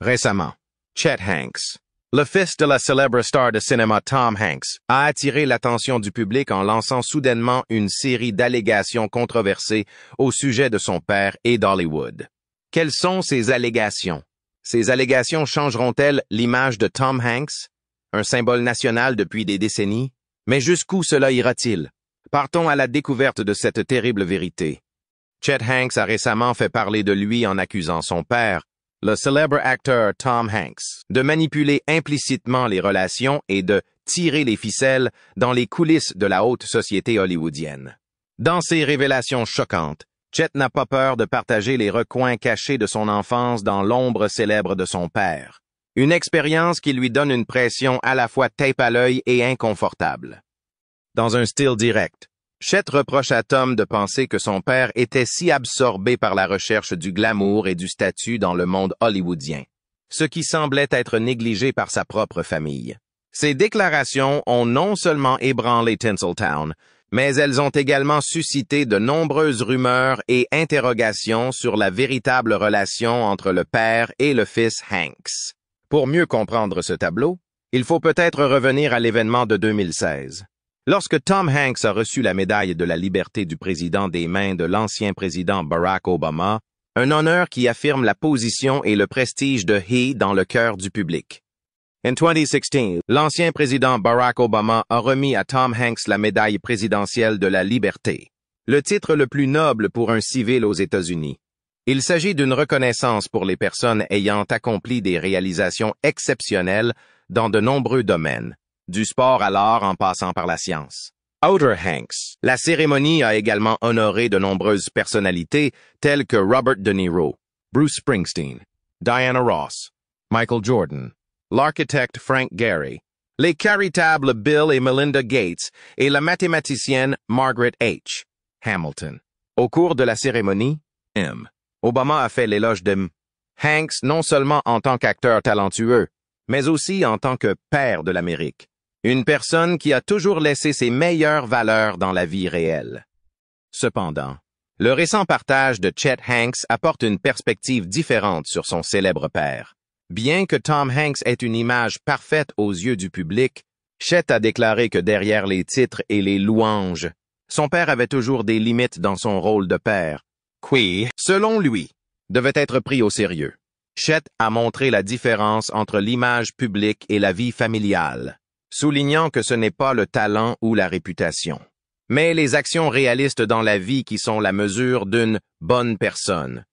Récemment, Chet Hanks, le fils de la célèbre star de cinéma Tom Hanks, a attiré l'attention du public en lançant soudainement une série d'allégations controversées au sujet de son père et d'Hollywood. Quelles sont ces allégations? Ces allégations changeront-elles l'image de Tom Hanks, un symbole national depuis des décennies? Mais jusqu'où cela ira-t-il? Partons à la découverte de cette terrible vérité. Chet Hanks a récemment fait parler de lui en accusant son père, le célèbre acteur Tom Hanks, de manipuler implicitement les relations et de tirer les ficelles dans les coulisses de la haute société hollywoodienne. Dans ces révélations choquantes, Chet n'a pas peur de partager les recoins cachés de son enfance dans l'ombre célèbre de son père. Une expérience qui lui donne une pression à la fois tape à l'œil et inconfortable. Dans un style direct, Chet reproche à Tom de penser que son père était si absorbé par la recherche du glamour et du statut dans le monde hollywoodien, ce qui semblait être négligé par sa propre famille. Ces déclarations ont non seulement ébranlé Tinseltown, mais elles ont également suscité de nombreuses rumeurs et interrogations sur la véritable relation entre le père et le fils Hanks. Pour mieux comprendre ce tableau, il faut peut-être revenir à l'événement de 2016. Lorsque Tom Hanks a reçu la médaille de la liberté du président des mains de l'ancien président Barack Obama, un honneur qui affirme la position et le prestige de He dans le cœur du public. En 2016, l'ancien président Barack Obama a remis à Tom Hanks la médaille présidentielle de la liberté, le titre le plus noble pour un civil aux États-Unis. Il s'agit d'une reconnaissance pour les personnes ayant accompli des réalisations exceptionnelles dans de nombreux domaines, du sport à l'art en passant par la science. Outer Hanks. La cérémonie a également honoré de nombreuses personnalités telles que Robert De Niro, Bruce Springsteen, Diana Ross, Michael Jordan, l'architecte Frank Gehry, les caritables Bill et Melinda Gates et la mathématicienne Margaret H. Hamilton. Au cours de la cérémonie, Obama a fait l'éloge de Hanks non seulement en tant qu'acteur talentueux, mais aussi en tant que père de l'Amérique. Une personne qui a toujours laissé ses meilleures valeurs dans la vie réelle. Cependant, le récent partage de Chet Hanks apporte une perspective différente sur son célèbre père. Bien que Tom Hanks ait une image parfaite aux yeux du public, Chet a déclaré que derrière les titres et les louanges, son père avait toujours des limites dans son rôle de père, qui, selon lui, devait être pris au sérieux. Chet a montré la différence entre l'image publique et la vie familiale, soulignant que ce n'est pas le talent ou la réputation, mais les actions réalistes dans la vie qui sont la mesure d'une bonne personne.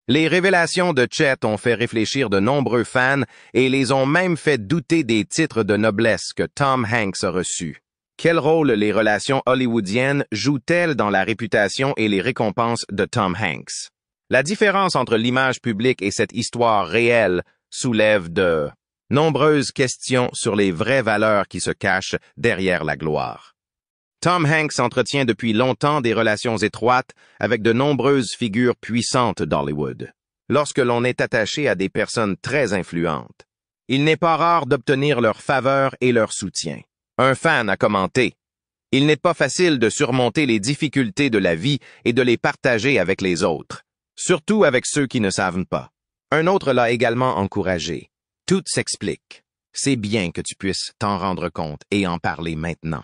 Les révélations de Chet ont fait réfléchir de nombreux fans et les ont même fait douter des titres de noblesse que Tom Hanks a reçus. Quel rôle les relations hollywoodiennes jouent-elles dans la réputation et les récompenses de Tom Hanks? La différence entre l'image publique et cette histoire réelle soulève de nombreuses questions sur les vraies valeurs qui se cachent derrière la gloire. Tom Hanks entretient depuis longtemps des relations étroites avec de nombreuses figures puissantes d'Hollywood. Lorsque l'on est attaché à des personnes très influentes, il n'est pas rare d'obtenir leur faveur et leur soutien. Un fan a commenté « Il n'est pas facile de surmonter les difficultés de la vie et de les partager avec les autres, surtout avec ceux qui ne savent pas. » Un autre l'a également encouragé. Tout s'explique. C'est bien que tu puisses t'en rendre compte et en parler maintenant.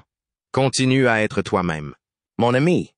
Continue à être toi-même. Mon ami.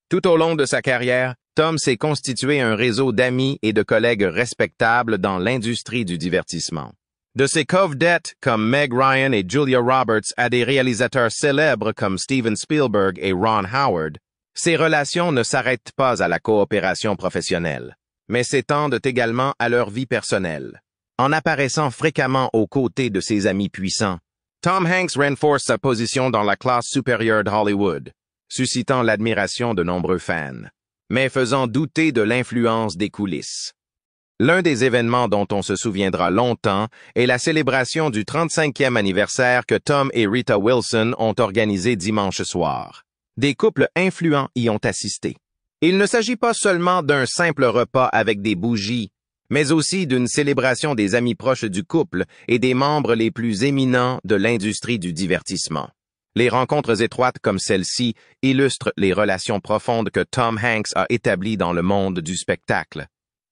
Tout au long de sa carrière, Tom s'est constitué un réseau d'amis et de collègues respectables dans l'industrie du divertissement. De ses covedettes comme Meg Ryan et Julia Roberts à des réalisateurs célèbres comme Steven Spielberg et Ron Howard, ses relations ne s'arrêtent pas à la coopération professionnelle, mais s'étendent également à leur vie personnelle. En apparaissant fréquemment aux côtés de ses amis puissants, Tom Hanks renforce sa position dans la classe supérieure de Hollywood, suscitant l'admiration de nombreux fans, mais faisant douter de l'influence des coulisses. L'un des événements dont on se souviendra longtemps est la célébration du 35e anniversaire que Tom et Rita Wilson ont organisé dimanche soir. Des couples influents y ont assisté. Il ne s'agit pas seulement d'un simple repas avec des bougies, mais aussi d'une célébration des amis proches du couple et des membres les plus éminents de l'industrie du divertissement. Les rencontres étroites comme celle-ci illustrent les relations profondes que Tom Hanks a établies dans le monde du spectacle.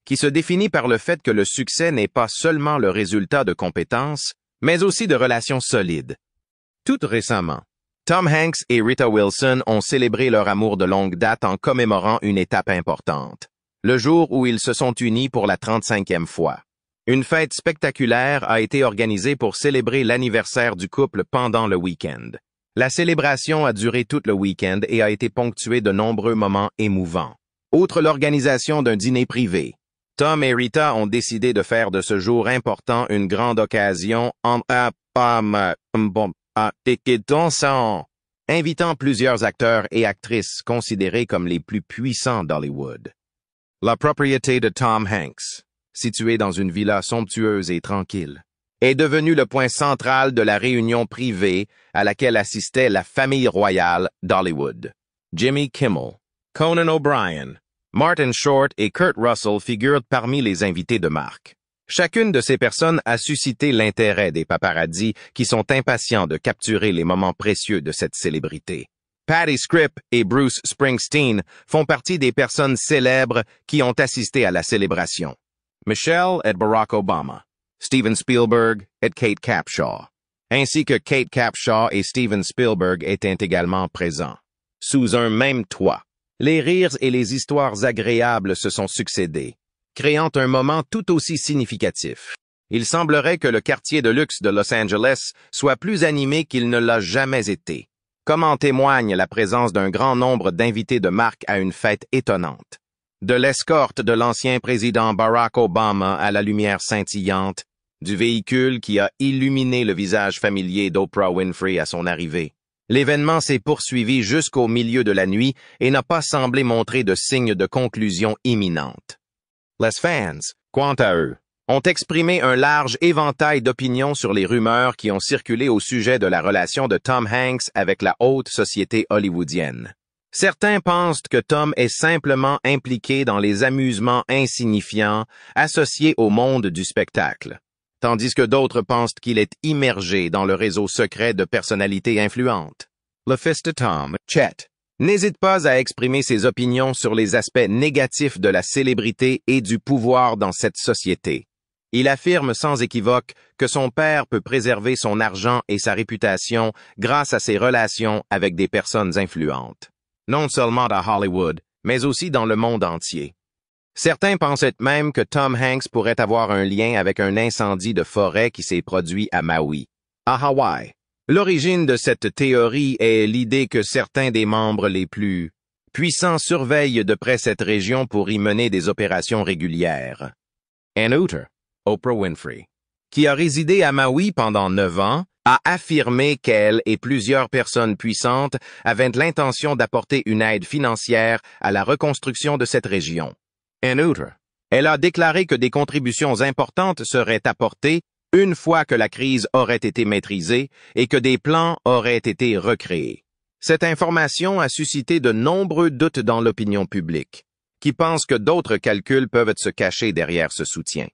qui se définit par le fait que le succès n'est pas seulement le résultat de compétences, mais aussi de relations solides. Tout récemment, Tom Hanks et Rita Wilson ont célébré leur amour de longue date en commémorant une étape importante, le jour où ils se sont unis pour la 35e fois. Une fête spectaculaire a été organisée pour célébrer l'anniversaire du couple pendant le week-end. La célébration a duré tout le week-end et a été ponctuée de nombreux moments émouvants. Outre l'organisation d'un dîner privé, Tom et Rita ont décidé de faire de ce jour important une grande occasion invitant plusieurs acteurs et actrices considérés comme les plus puissants d'Hollywood. La propriété de Tom Hanks, située dans une villa somptueuse et tranquille, est devenue le point central de la réunion privée à laquelle assistait la famille royale d'Hollywood. Jimmy Kimmel, Conan O'Brien, Martin Short et Kurt Russell figurent parmi les invités de marque. Chacune de ces personnes a suscité l'intérêt des paparazzis qui sont impatients de capturer les moments précieux de cette célébrité. Patty Scripp et Bruce Springsteen font partie des personnes célèbres qui ont assisté à la célébration. Michelle et Barack Obama, Steven Spielberg et Kate Capshaw, ainsi que Kate Capshaw et Steven Spielberg étaient également présents. Sous un même toit, les rires et les histoires agréables se sont succédés, créant un moment tout aussi significatif. Il semblerait que le quartier de luxe de Los Angeles soit plus animé qu'il ne l'a jamais été, comme en témoigne la présence d'un grand nombre d'invités de marque à une fête étonnante. De l'escorte de l'ancien président Barack Obama à la lumière scintillante, du véhicule qui a illuminé le visage familier d'Oprah Winfrey à son arrivée. L'événement s'est poursuivi jusqu'au milieu de la nuit et n'a pas semblé montrer de signes de conclusion imminente. Les fans, quant à eux, ont exprimé un large éventail d'opinions sur les rumeurs qui ont circulé au sujet de la relation de Tom Hanks avec la haute société hollywoodienne. Certains pensent que Tom est simplement impliqué dans les amusements insignifiants associés au monde du spectacle, tandis que d'autres pensent qu'il est immergé dans le réseau secret de personnalités influentes. Le fils de Tom, Chet, n'hésite pas à exprimer ses opinions sur les aspects négatifs de la célébrité et du pouvoir dans cette société. Il affirme sans équivoque que son père peut préserver son argent et sa réputation grâce à ses relations avec des personnes influentes, non seulement à Hollywood, mais aussi dans le monde entier. Certains pensaient même que Tom Hanks pourrait avoir un lien avec un incendie de forêt qui s'est produit à Maui, à Hawaï. L'origine de cette théorie est l'idée que certains des membres les plus puissants surveillent de près cette région pour y mener des opérations régulières. Ann Uter, Oprah Winfrey, qui a résidé à Maui pendant 9 ans, a affirmé qu'elle et plusieurs personnes puissantes avaient l'intention d'apporter une aide financière à la reconstruction de cette région. Ann Uter, elle a déclaré que des contributions importantes seraient apportées une fois que la crise aurait été maîtrisée et que des plans auraient été recréés. Cette information a suscité de nombreux doutes dans l'opinion publique, qui pense que d'autres calculs peuvent se cacher derrière ce soutien.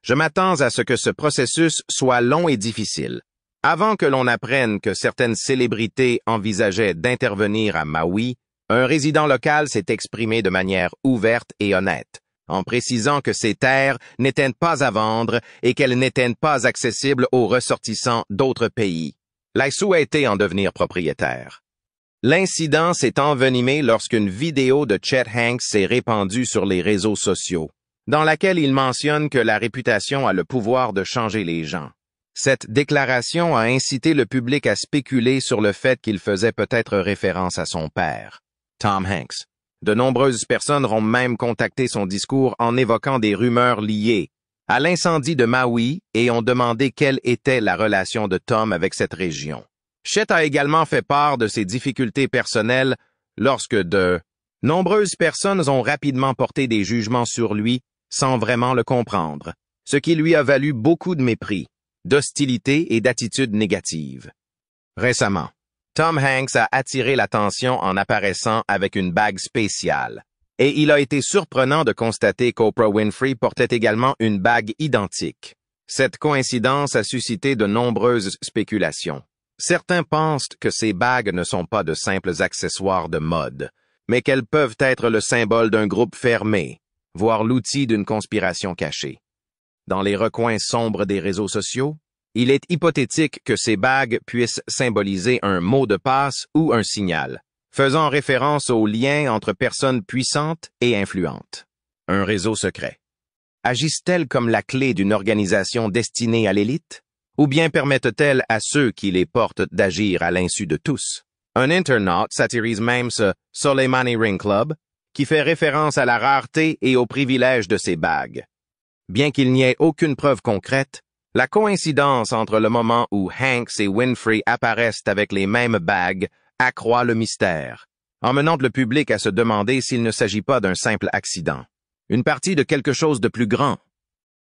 Je m'attends à ce que ce processus soit long et difficile. Avant que l'on apprenne que certaines célébrités envisageaient d'intervenir à Maui, un résident local s'est exprimé de manière ouverte et honnête, en précisant que ces terres n'étaient pas à vendre et qu'elles n'étaient pas accessibles aux ressortissants d'autres pays. Il souhaitait en devenir propriétaire. L'incident s'est envenimé lorsqu'une vidéo de Chet Hanks s'est répandue sur les réseaux sociaux, dans laquelle il mentionne que la réputation a le pouvoir de changer les gens. Cette déclaration a incité le public à spéculer sur le fait qu'il faisait peut-être référence à son père, Tom Hanks. De nombreuses personnes ont même contacté son discours en évoquant des rumeurs liées à l'incendie de Maui et ont demandé quelle était la relation de Tom avec cette région. Chet a également fait part de ses difficultés personnelles lorsque de nombreuses personnes ont rapidement porté des jugements sur lui sans vraiment le comprendre, ce qui lui a valu beaucoup de mépris, d'hostilité et d'attitudes négatives. Récemment, Tom Hanks a attiré l'attention en apparaissant avec une bague spéciale, et il a été surprenant de constater qu'Oprah Winfrey portait également une bague identique. Cette coïncidence a suscité de nombreuses spéculations. Certains pensent que ces bagues ne sont pas de simples accessoires de mode, mais qu'elles peuvent être le symbole d'un groupe fermé, voire l'outil d'une conspiration cachée. Dans les recoins sombres des réseaux sociaux, il est hypothétique que ces bagues puissent symboliser un mot de passe ou un signal, faisant référence au lien entre personnes puissantes et influentes. Un réseau secret. Agissent-elles comme la clé d'une organisation destinée à l'élite? Ou bien permettent-elles à ceux qui les portent d'agir à l'insu de tous? Un internaute satirise même ce Soleimani Ring Club, qui fait référence à la rareté et au privilège de ces bagues. Bien qu'il n'y ait aucune preuve concrète, la coïncidence entre le moment où Hanks et Winfrey apparaissent avec les mêmes bagues accroît le mystère, emmenant le public à se demander s'il ne s'agit pas d'un simple accident. Une partie de quelque chose de plus grand.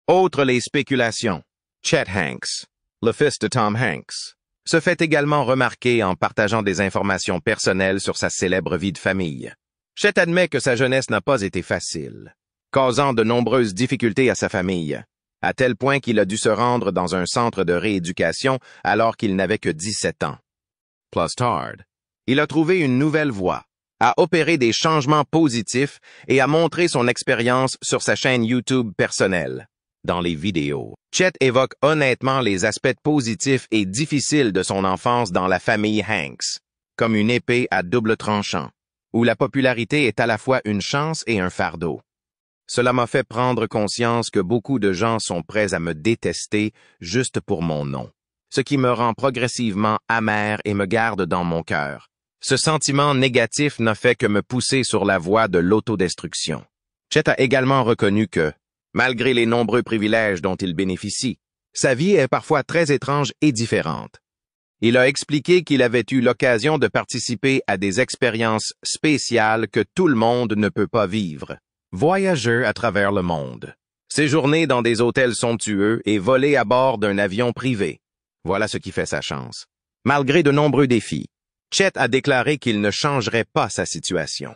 Autre les spéculations. Chet Hanks, le fils de Tom Hanks, se fait également remarquer en partageant des informations personnelles sur sa célèbre vie de famille. Chet admet que sa jeunesse n'a pas été facile, causant de nombreuses difficultés à sa famille, à tel point qu'il a dû se rendre dans un centre de rééducation alors qu'il n'avait que 17 ans. Plus tard, il a trouvé une nouvelle voie, a opéré des changements positifs et a montré son expérience sur sa chaîne YouTube personnelle. Dans les vidéos, Chet évoque honnêtement les aspects positifs et difficiles de son enfance dans la famille Hanks, comme une épée à double tranchant, où la popularité est à la fois une chance et un fardeau. Cela m'a fait prendre conscience que beaucoup de gens sont prêts à me détester juste pour mon nom, ce qui me rend progressivement amer et me garde dans mon cœur. Ce sentiment négatif n'a fait que me pousser sur la voie de l'autodestruction. Chet a également reconnu que, malgré les nombreux privilèges dont il bénéficie, sa vie est parfois très étrange et différente. Il a expliqué qu'il avait eu l'occasion de participer à des expériences spéciales que tout le monde ne peut pas vivre. Voyager à travers le monde, séjourner dans des hôtels somptueux et voler à bord d'un avion privé. Voilà ce qui fait sa chance. Malgré de nombreux défis, Chet a déclaré qu'il ne changerait pas sa situation.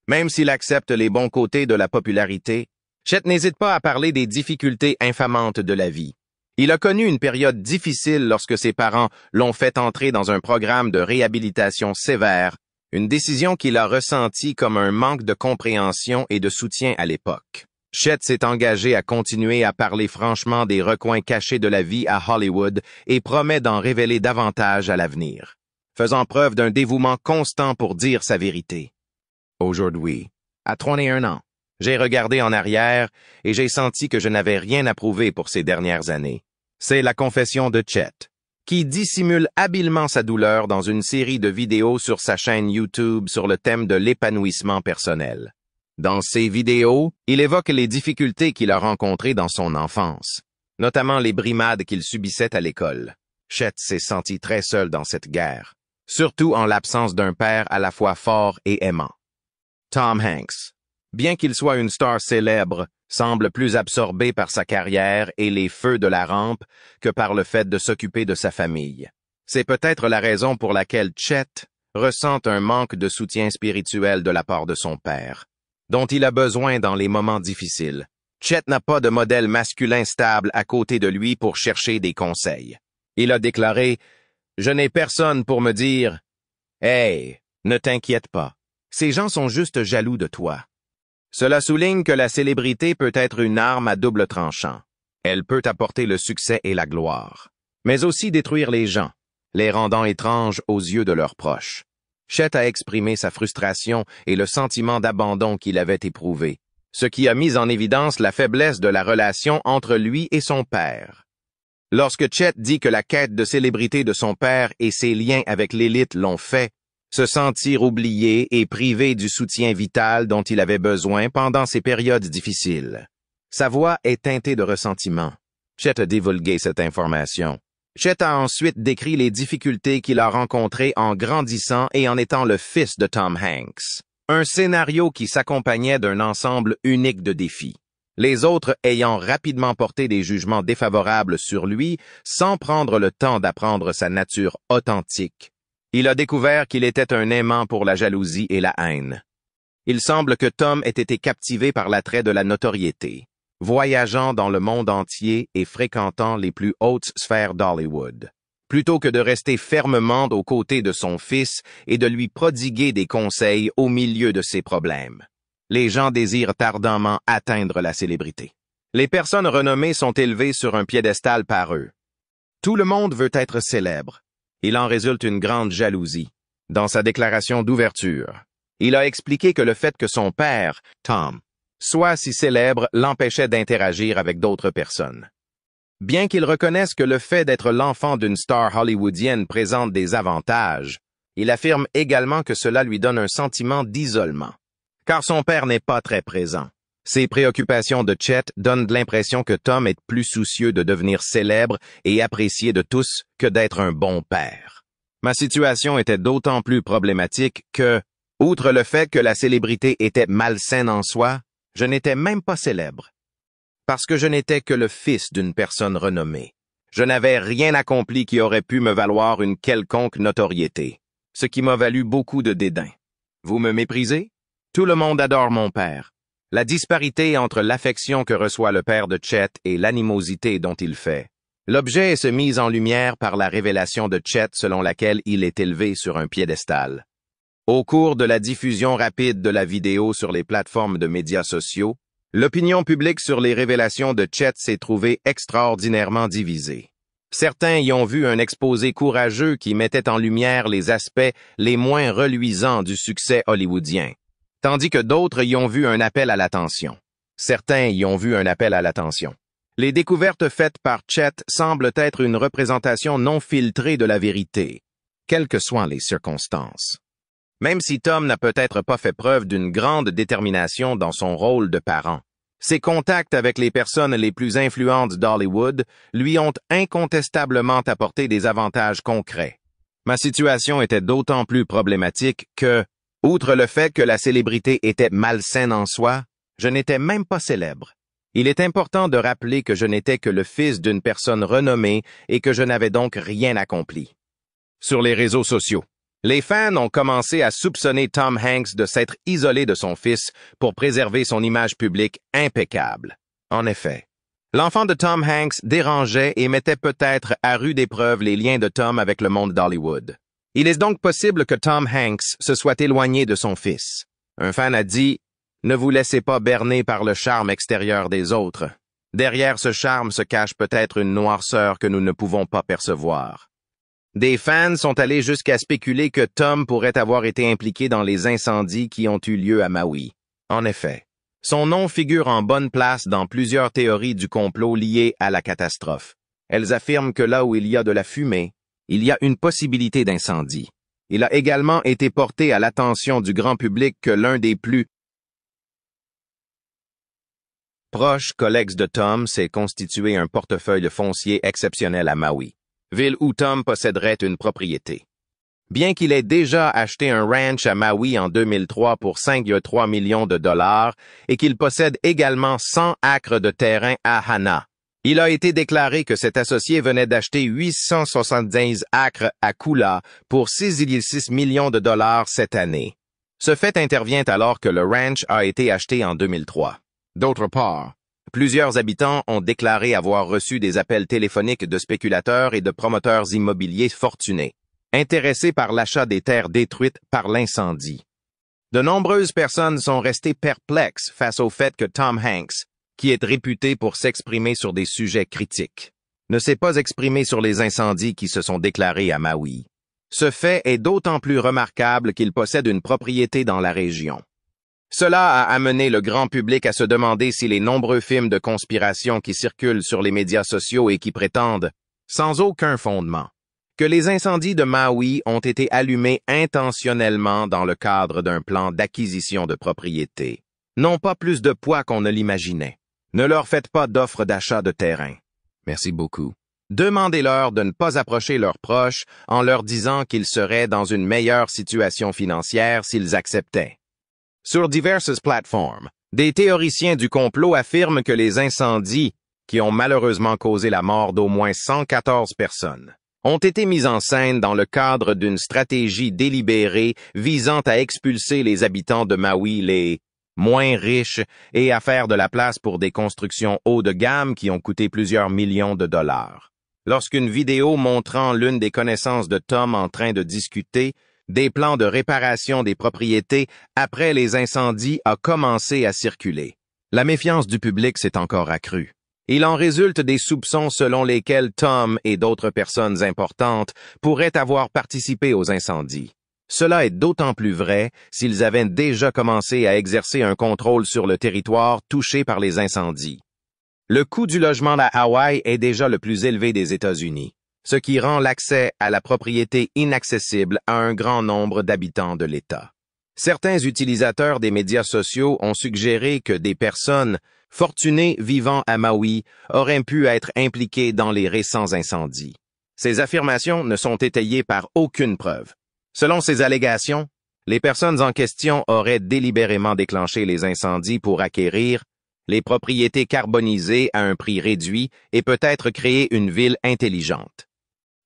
Même s'il accepte les bons côtés de la popularité, Chet n'hésite pas à parler des difficultés infamantes de la vie. Il a connu une période difficile lorsque ses parents l'ont fait entrer dans un programme de réhabilitation sévère, une décision qu'il a ressentie comme un manque de compréhension et de soutien à l'époque. Chet s'est engagé à continuer à parler franchement des recoins cachés de la vie à Hollywood et promet d'en révéler davantage à l'avenir, faisant preuve d'un dévouement constant pour dire sa vérité. Aujourd'hui, à 31 ans, j'ai regardé en arrière et j'ai senti que je n'avais rien à prouver pour ces dernières années. C'est la confession de Chet, qui dissimule habilement sa douleur dans une série de vidéos sur sa chaîne YouTube sur le thème de l'épanouissement personnel. Dans ces vidéos, il évoque les difficultés qu'il a rencontrées dans son enfance, notamment les brimades qu'il subissait à l'école. Chet s'est senti très seul dans cette guerre, surtout en l'absence d'un père à la fois fort et aimant. Tom Hanks, bien qu'il soit une star célèbre, semble plus absorbé par sa carrière et les feux de la rampe que par le fait de s'occuper de sa famille. C'est peut-être la raison pour laquelle Chet ressent un manque de soutien spirituel de la part de son père, dont il a besoin dans les moments difficiles. Chet n'a pas de modèle masculin stable à côté de lui pour chercher des conseils. Il a déclaré « Je n'ai personne pour me dire « Hey, ne t'inquiète pas, ces gens sont juste jaloux de toi. » Cela souligne que la célébrité peut être une arme à double tranchant. Elle peut apporter le succès et la gloire, mais aussi détruire les gens, les rendant étranges aux yeux de leurs proches. Chet a exprimé sa frustration et le sentiment d'abandon qu'il avait éprouvé, ce qui a mis en évidence la faiblesse de la relation entre lui et son père. Lorsque Chet dit que la quête de célébrité de son père et ses liens avec l'élite l'ont fait se sentir oublié et privé du soutien vital dont il avait besoin pendant ces périodes difficiles. Sa voix est teintée de ressentiment. Chet a divulgué cette information. Chet a ensuite décrit les difficultés qu'il a rencontrées en grandissant et en étant le fils de Tom Hanks. Un scénario qui s'accompagnait d'un ensemble unique de défis. Les autres ayant rapidement porté des jugements défavorables sur lui sans prendre le temps d'apprendre sa nature authentique. Il a découvert qu'il était un aimant pour la jalousie et la haine. Il semble que Tom ait été captivé par l'attrait de la notoriété, voyageant dans le monde entier et fréquentant les plus hautes sphères d'Hollywood, plutôt que de rester fermement aux côtés de son fils et de lui prodiguer des conseils au milieu de ses problèmes. Les gens désirent ardemment atteindre la célébrité. Les personnes renommées sont élevées sur un piédestal par eux. Tout le monde veut être célèbre. Il en résulte une grande jalousie. Dans sa déclaration d'ouverture, il a expliqué que le fait que son père, Tom, soit si célèbre l'empêchait d'interagir avec d'autres personnes. Bien qu'il reconnaisse que le fait d'être l'enfant d'une star hollywoodienne présente des avantages, il affirme également que cela lui donne un sentiment d'isolement, car son père n'est pas très présent. Ses préoccupations de Chet donnent l'impression que Tom est plus soucieux de devenir célèbre et apprécié de tous que d'être un bon père. Ma situation était d'autant plus problématique que, outre le fait que la célébrité était malsaine en soi, je n'étais même pas célèbre. Parce que je n'étais que le fils d'une personne renommée. Je n'avais rien accompli qui aurait pu me valoir une quelconque notoriété, ce qui m'a valu beaucoup de dédain. Vous me méprisez? Tout le monde adore mon père. La disparité entre l'affection que reçoit le père de Chet et l'animosité dont il fait. L'objet est mise en lumière par la révélation de Chet selon laquelle il est élevé sur un piédestal. Au cours de la diffusion rapide de la vidéo sur les plateformes de médias sociaux, l'opinion publique sur les révélations de Chet s'est trouvée extraordinairement divisée. Certains y ont vu un exposé courageux qui mettait en lumière les aspects les moins reluisants du succès hollywoodien, tandis que d'autres y ont vu un appel à l'attention. Certains y ont vu un appel à l'attention. Les découvertes faites par Chet semblent être une représentation non filtrée de la vérité, quelles que soient les circonstances. Même si Tom n'a peut-être pas fait preuve d'une grande détermination dans son rôle de parent, ses contacts avec les personnes les plus influentes d'Hollywood lui ont incontestablement apporté des avantages concrets. Ma situation était d'autant plus problématique que, outre le fait que la célébrité était malsaine en soi, je n'étais même pas célèbre. Il est important de rappeler que je n'étais que le fils d'une personne renommée et que je n'avais donc rien accompli. Sur les réseaux sociaux, les fans ont commencé à soupçonner Tom Hanks de s'être isolé de son fils pour préserver son image publique impeccable. En effet, l'enfant de Tom Hanks dérangeait et mettait peut-être à rude épreuve les liens de Tom avec le monde d'Hollywood. Il est donc possible que Tom Hanks se soit éloigné de son fils. Un fan a dit « Ne vous laissez pas berner par le charme extérieur des autres. Derrière ce charme se cache peut-être une noirceur que nous ne pouvons pas percevoir. » Des fans sont allés jusqu'à spéculer que Tom pourrait avoir été impliqué dans les incendies qui ont eu lieu à Maui. En effet, son nom figure en bonne place dans plusieurs théories du complot liées à la catastrophe. Elles affirment que là où il y a de la fumée, il y a une possibilité d'incendie. Il a également été porté à l'attention du grand public que l'un des plus proches collègues de Tom s'est constitué un portefeuille foncier exceptionnel à Maui, ville où Tom posséderait une propriété. Bien qu'il ait déjà acheté un ranch à Maui en 2003 pour 5,3 millions de dollars et qu'il possède également 100 acres de terrain à Hana, il a été déclaré que cet associé venait d'acheter 870 acres à Kula pour 6,6 millions de dollars cette année. Ce fait intervient alors que le ranch a été acheté en 2003. D'autre part, plusieurs habitants ont déclaré avoir reçu des appels téléphoniques de spéculateurs et de promoteurs immobiliers fortunés, intéressés par l'achat des terres détruites par l'incendie. De nombreuses personnes sont restées perplexes face au fait que Tom Hanks, qui est réputé pour s'exprimer sur des sujets critiques, ne s'est pas exprimé sur les incendies qui se sont déclarés à Maui. Ce fait est d'autant plus remarquable qu'il possède une propriété dans la région. Cela a amené le grand public à se demander si les nombreux films de conspiration qui circulent sur les médias sociaux et qui prétendent, sans aucun fondement, que les incendies de Maui ont été allumés intentionnellement dans le cadre d'un plan d'acquisition de propriété, n'ont pas plus de poids qu'on ne l'imaginait. Ne leur faites pas d'offre d'achat de terrain. Merci beaucoup. Demandez-leur de ne pas approcher leurs proches en leur disant qu'ils seraient dans une meilleure situation financière s'ils acceptaient. Sur diverses plateformes, des théoriciens du complot affirment que les incendies, qui ont malheureusement causé la mort d'au moins 114 personnes, ont été mis en scène dans le cadre d'une stratégie délibérée visant à expulser les habitants de Maui les moins riches et à faire de la place pour des constructions haut de gamme qui ont coûté plusieurs millions de dollars. Lorsqu'une vidéo montrant l'une des connaissances de Tom en train de discuter Des plans de réparation des propriétés après les incendies a commencé à circuler. La méfiance du public s'est encore accrue. Il en résulte des soupçons selon lesquels Tom et d'autres personnes importantes pourraient avoir participé aux incendies. Cela est d'autant plus vrai s'ils avaient déjà commencé à exercer un contrôle sur le territoire touché par les incendies. Le coût du logement à Hawaï est déjà le plus élevé des États-Unis, ce qui rend l'accès à la propriété inaccessible à un grand nombre d'habitants de l'État. Certains utilisateurs des médias sociaux ont suggéré que des personnes fortunées vivant à Maui auraient pu être impliquées dans les récents incendies. Ces affirmations ne sont étayées par aucune preuve. Selon ces allégations, les personnes en question auraient délibérément déclenché les incendies pour acquérir les propriétés carbonisées à un prix réduit et peut-être créer une ville intelligente.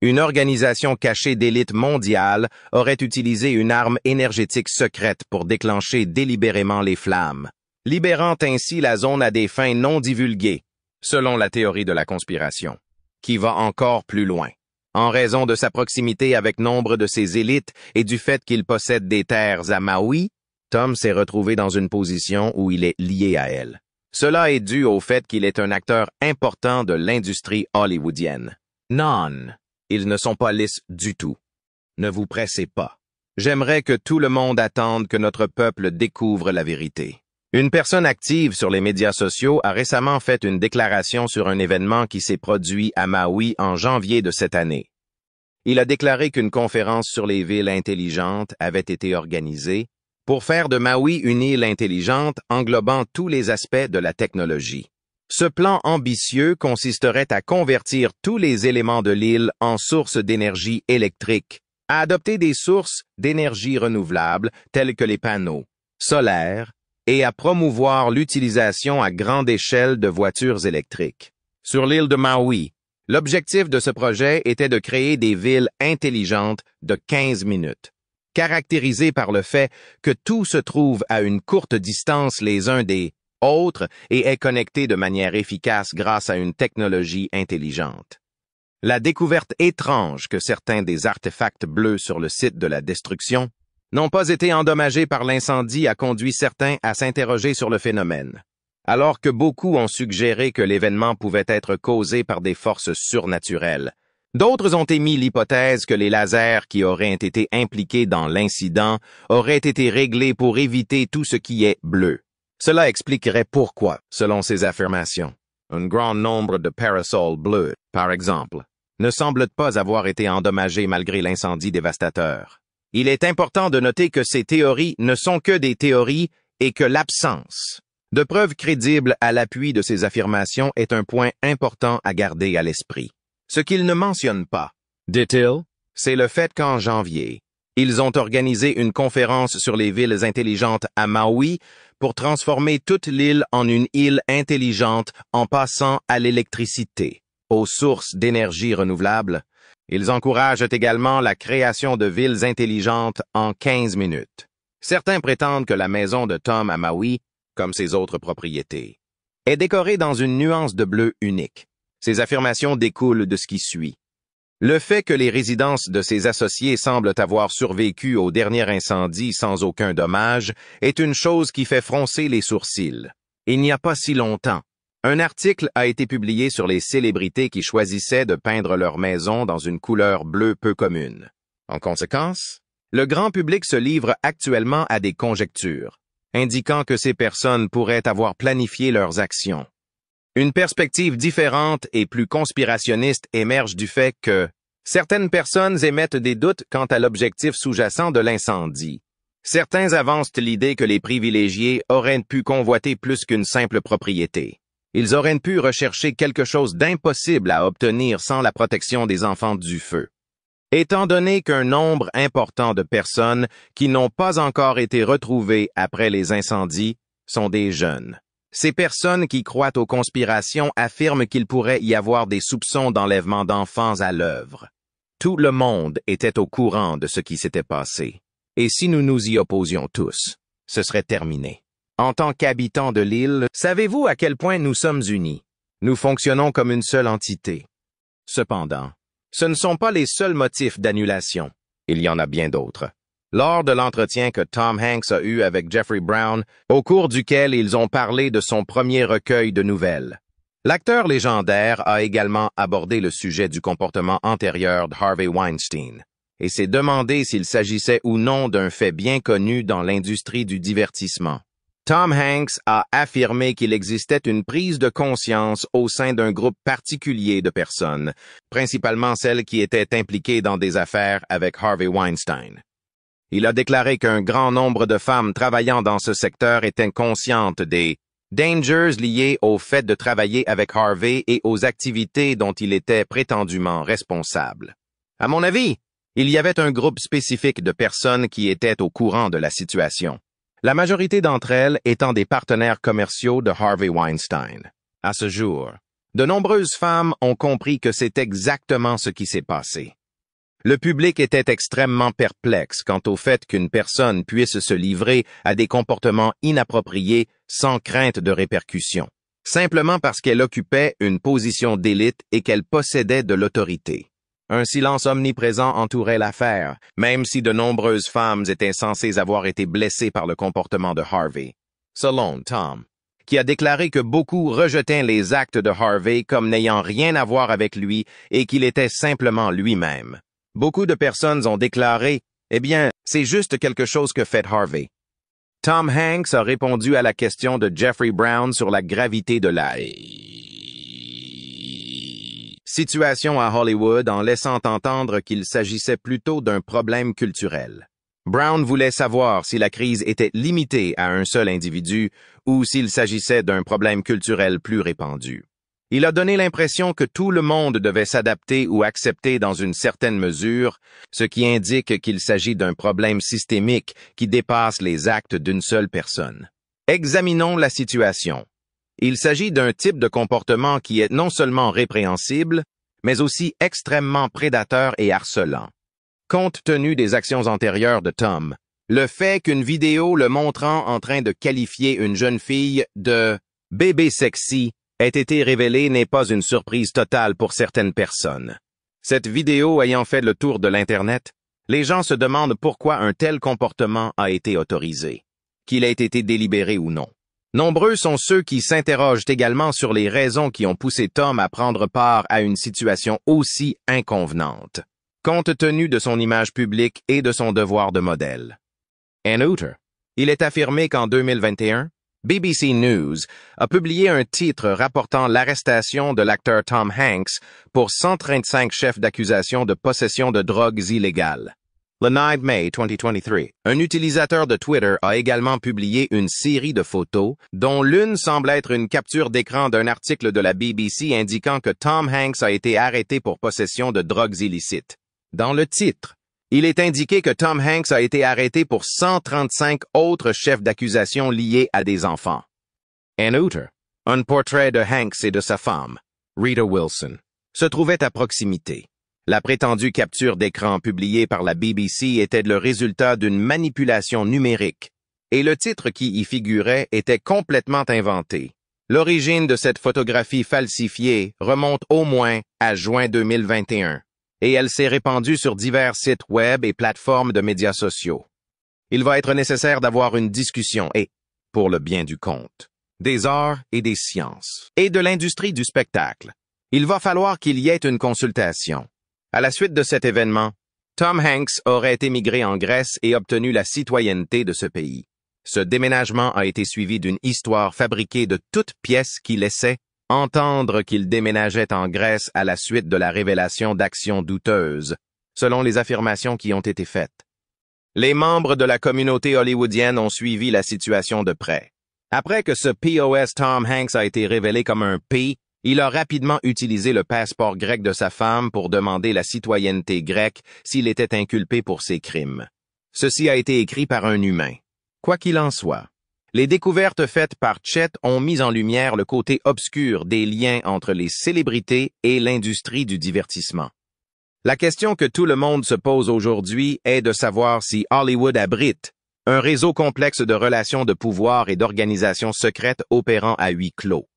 Une organisation cachée d'élite mondiale aurait utilisé une arme énergétique secrète pour déclencher délibérément les flammes, libérant ainsi la zone à des fins non divulguées, selon la théorie de la conspiration, qui va encore plus loin. En raison de sa proximité avec nombre de ses élites et du fait qu'il possède des terres à Maui, Tom s'est retrouvé dans une position où il est lié à elle. Cela est dû au fait qu'il est un acteur important de l'industrie hollywoodienne. Non, ils ne sont pas lisses du tout. Ne vous pressez pas. J'aimerais que tout le monde attende que notre peuple découvre la vérité. Une personne active sur les médias sociaux a récemment fait une déclaration sur un événement qui s'est produit à Maui en janvier de cette année. Il a déclaré qu'une conférence sur les villes intelligentes avait été organisée pour faire de Maui une île intelligente englobant tous les aspects de la technologie. Ce plan ambitieux consisterait à convertir tous les éléments de l'île en sources d'énergie électrique, à adopter des sources d'énergie renouvelables telles que les panneaux solaires et à promouvoir l'utilisation à grande échelle de voitures électriques. Sur l'île de Maui, l'objectif de ce projet était de créer des villes intelligentes de 15 minutes, caractérisées par le fait que tout se trouve à une courte distance les uns des autres et est connecté de manière efficace grâce à une technologie intelligente. La découverte étrange que certains des artefacts bleus sur le site de la destruction n'ont pas été endommagés par l'incendie a conduit certains à s'interroger sur le phénomène, alors que beaucoup ont suggéré que l'événement pouvait être causé par des forces surnaturelles. D'autres ont émis l'hypothèse que les lasers qui auraient été impliqués dans l'incident auraient été réglés pour éviter tout ce qui est bleu. Cela expliquerait pourquoi, selon ces affirmations, un grand nombre de parasols bleus, par exemple, ne semblent pas avoir été endommagés malgré l'incendie dévastateur. Il est important de noter que ces théories ne sont que des théories et que l'absence de preuves crédibles à l'appui de ces affirmations est un point important à garder à l'esprit. Ce qu'il ne mentionne pas, dit-il, c'est le fait qu'en janvier, ils ont organisé une conférence sur les villes intelligentes à Maui pour transformer toute l'île en une île intelligente en passant à l'électricité, aux sources d'énergie renouvelables. Ils encouragent également la création de villes intelligentes en 15 minutes. Certains prétendent que la maison de Tom à Maui, comme ses autres propriétés, est décorée dans une nuance de bleu unique. Ces affirmations découlent de ce qui suit. Le fait que les résidences de ses associés semblent avoir survécu au dernier incendie sans aucun dommage est une chose qui fait froncer les sourcils. Il n'y a pas si longtemps, un article a été publié sur les célébrités qui choisissaient de peindre leur maison dans une couleur bleue peu commune. En conséquence, le grand public se livre actuellement à des conjectures, indiquant que ces personnes pourraient avoir planifié leurs actions. Une perspective différente et plus conspirationniste émerge du fait que certaines personnes émettent des doutes quant à l'objectif sous-jacent de l'incendie. Certains avancent l'idée que les privilégiés auraient pu convoiter plus qu'une simple propriété. Ils auraient pu rechercher quelque chose d'impossible à obtenir sans la protection des enfants du feu. Étant donné qu'un nombre important de personnes qui n'ont pas encore été retrouvées après les incendies sont des jeunes. Ces personnes qui croient aux conspirations affirment qu'il pourrait y avoir des soupçons d'enlèvement d'enfants à l'œuvre. Tout le monde était au courant de ce qui s'était passé. Et si nous nous y opposions tous, ce serait terminé. En tant qu'habitants de l'île, savez-vous à quel point nous sommes unis? Nous fonctionnons comme une seule entité. Cependant, ce ne sont pas les seuls motifs d'annulation. Il y en a bien d'autres. lors de l'entretien que Tom Hanks a eu avec Jeffrey Brown, au cours duquel ils ont parlé de son premier recueil de nouvelles. L'acteur légendaire a également abordé le sujet du comportement antérieur de Harvey Weinstein et s'est demandé s'il s'agissait ou non d'un fait bien connu dans l'industrie du divertissement. Tom Hanks a affirmé qu'il existait une prise de conscience au sein d'un groupe particulier de personnes, principalement celles qui étaient impliquées dans des affaires avec Harvey Weinstein. Il a déclaré qu'un grand nombre de femmes travaillant dans ce secteur étaient conscientes des dangers liés au fait de travailler avec Harvey et aux activités dont il était prétendument responsable. À mon avis, il y avait un groupe spécifique de personnes qui étaient au courant de la situation. La majorité d'entre elles étant des partenaires commerciaux de Harvey Weinstein. À ce jour, de nombreuses femmes ont compris que c'est exactement ce qui s'est passé. Le public était extrêmement perplexe quant au fait qu'une personne puisse se livrer à des comportements inappropriés sans crainte de répercussions, simplement parce qu'elle occupait une position d'élite et qu'elle possédait de l'autorité. Un silence omniprésent entourait l'affaire, même si de nombreuses femmes étaient censées avoir été blessées par le comportement de Harvey. Selon Tom, qui a déclaré que beaucoup rejetaient les actes de Harvey comme n'ayant rien à voir avec lui et qu'il était simplement lui-même. Beaucoup de personnes ont déclaré « Eh bien, c'est juste quelque chose que fait Harvey ». Tom Hanks a répondu à la question de Jeffrey Brown sur la gravité de la situation à Hollywood en laissant entendre qu'il s'agissait plutôt d'un problème culturel. Brown voulait savoir si la crise était limitée à un seul individu ou s'il s'agissait d'un problème culturel plus répandu. Il a donné l'impression que tout le monde devait s'adapter ou accepter dans une certaine mesure, ce qui indique qu'il s'agit d'un problème systémique qui dépasse les actes d'une seule personne. Examinons la situation. Il s'agit d'un type de comportement qui est non seulement répréhensible, mais aussi extrêmement prédateur et harcelant. Compte tenu des actions antérieures de Tom, le fait qu'une vidéo le montrant en train de qualifier une jeune fille de « bébé sexy » ait été révélée n'est pas une surprise totale pour certaines personnes. Cette vidéo ayant fait le tour de l'Internet, les gens se demandent pourquoi un tel comportement a été autorisé, qu'il ait été délibéré ou non. Nombreux sont ceux qui s'interrogent également sur les raisons qui ont poussé Tom à prendre part à une situation aussi inconvenante, compte tenu de son image publique et de son devoir de modèle. En outre, il est affirmé qu'en 2021, BBC News a publié un titre rapportant l'arrestation de l'acteur Tom Hanks pour 135 chefs d'accusation de possession de drogues illégales. Le 9 mai 2023, un utilisateur de Twitter a également publié une série de photos, dont l'une semble être une capture d'écran d'un article de la BBC indiquant que Tom Hanks a été arrêté pour possession de drogues illicites. Dans le titre, il est indiqué que Tom Hanks a été arrêté pour 135 autres chefs d'accusation liés à des enfants. En outre, un portrait de Hanks et de sa femme, Rita Wilson, se trouvait à proximité. La prétendue capture d'écran publiée par la BBC était le résultat d'une manipulation numérique, et le titre qui y figurait était complètement inventé. L'origine de cette photographie falsifiée remonte au moins à juin 2021, et elle s'est répandue sur divers sites web et plateformes de médias sociaux. Il va être nécessaire d'avoir une discussion et, pour le bien du compte, des arts et des sciences, et de l'industrie du spectacle. Il va falloir qu'il y ait une consultation. À la suite de cet événement, Tom Hanks aurait émigré en Grèce et obtenu la citoyenneté de ce pays. Ce déménagement a été suivi d'une histoire fabriquée de toutes pièces qui laissait entendre qu'il déménageait en Grèce à la suite de la révélation d'actions douteuses, selon les affirmations qui ont été faites. Les membres de la communauté hollywoodienne ont suivi la situation de près. Après que ce POS Tom Hanks a été révélé comme un P, il a rapidement utilisé le passeport grec de sa femme pour demander la citoyenneté grecque s'il était inculpé pour ses crimes. Ceci a été écrit par un humain. Quoi qu'il en soit, les découvertes faites par Chet ont mis en lumière le côté obscur des liens entre les célébrités et l'industrie du divertissement. La question que tout le monde se pose aujourd'hui est de savoir si Hollywood abrite un réseau complexe de relations de pouvoir et d'organisations secrètes opérant à huis clos.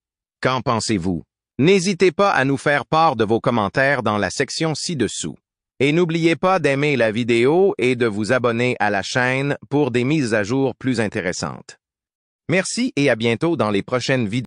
Qu'en pensez-vous? N'hésitez pas à nous faire part de vos commentaires dans la section ci-dessous. Et n'oubliez pas d'aimer la vidéo et de vous abonner à la chaîne pour des mises à jour plus intéressantes. Merci et à bientôt dans les prochaines vidéos.